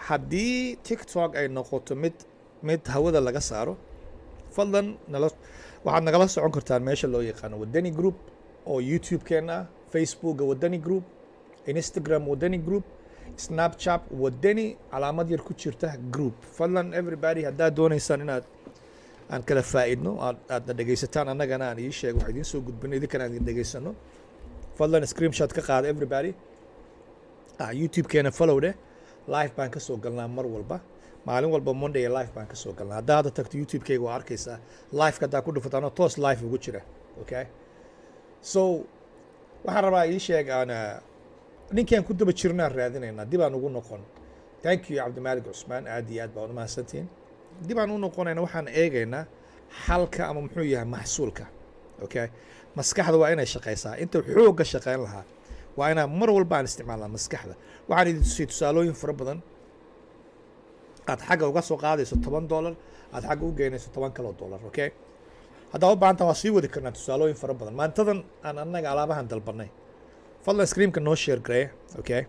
haddii tiktok ay noqoto mid hawada laga saaro fadlan waxaad nagala socon kartaan meesha loo yaqaano wadani group oo youtube-keena ah facebooka wadani group instagram wadani group snapchat wadani calaamad yar ku jirta group fadlan everybody haddaad doonaysaan inaad aan kala faa'iidno aadna dhegaysataan annagana aan ii sheeg waxaa idiin soo gudbino idinkana aan idin dhegaysano fadlan screenshot ka qaada everybody youtube-keena follow dheh live baan ka soo galnaa mar walba maalin walba monday live baan ka soo galnaa haddaa hadda tagto youtube-kayga waa arkaysaa live-ka haddaa ku dhufataan toos live ugu jira okay so waxaan rabaa ii sheeg aan ninkaan ku daba jirnaan raadinaynaa dib aan ugu noqon thank you cabdimaalig cusmaan aad iyo aad baa u mahadsantihiin dib aan u noqonayna waxaan eegaynaa xalka ama muxuu yahay maxsuulka okay maskaxda waa inay shaqaysaa inta xoogga shaqayn lahaa waa inaan mar walba aan isticmaalnaa maskaxda waxaan idin tusiyay tusaalooyin fara badan aad xagga uga soo qaadayso $10 aad xagga u geynayso $10 kale okay haddaa u baahantaa waa sii wadi karnaa tusaalooyin fara badan maantadan aan annaga alaabahan dalbanay fadlan screenka noo share gareeya okay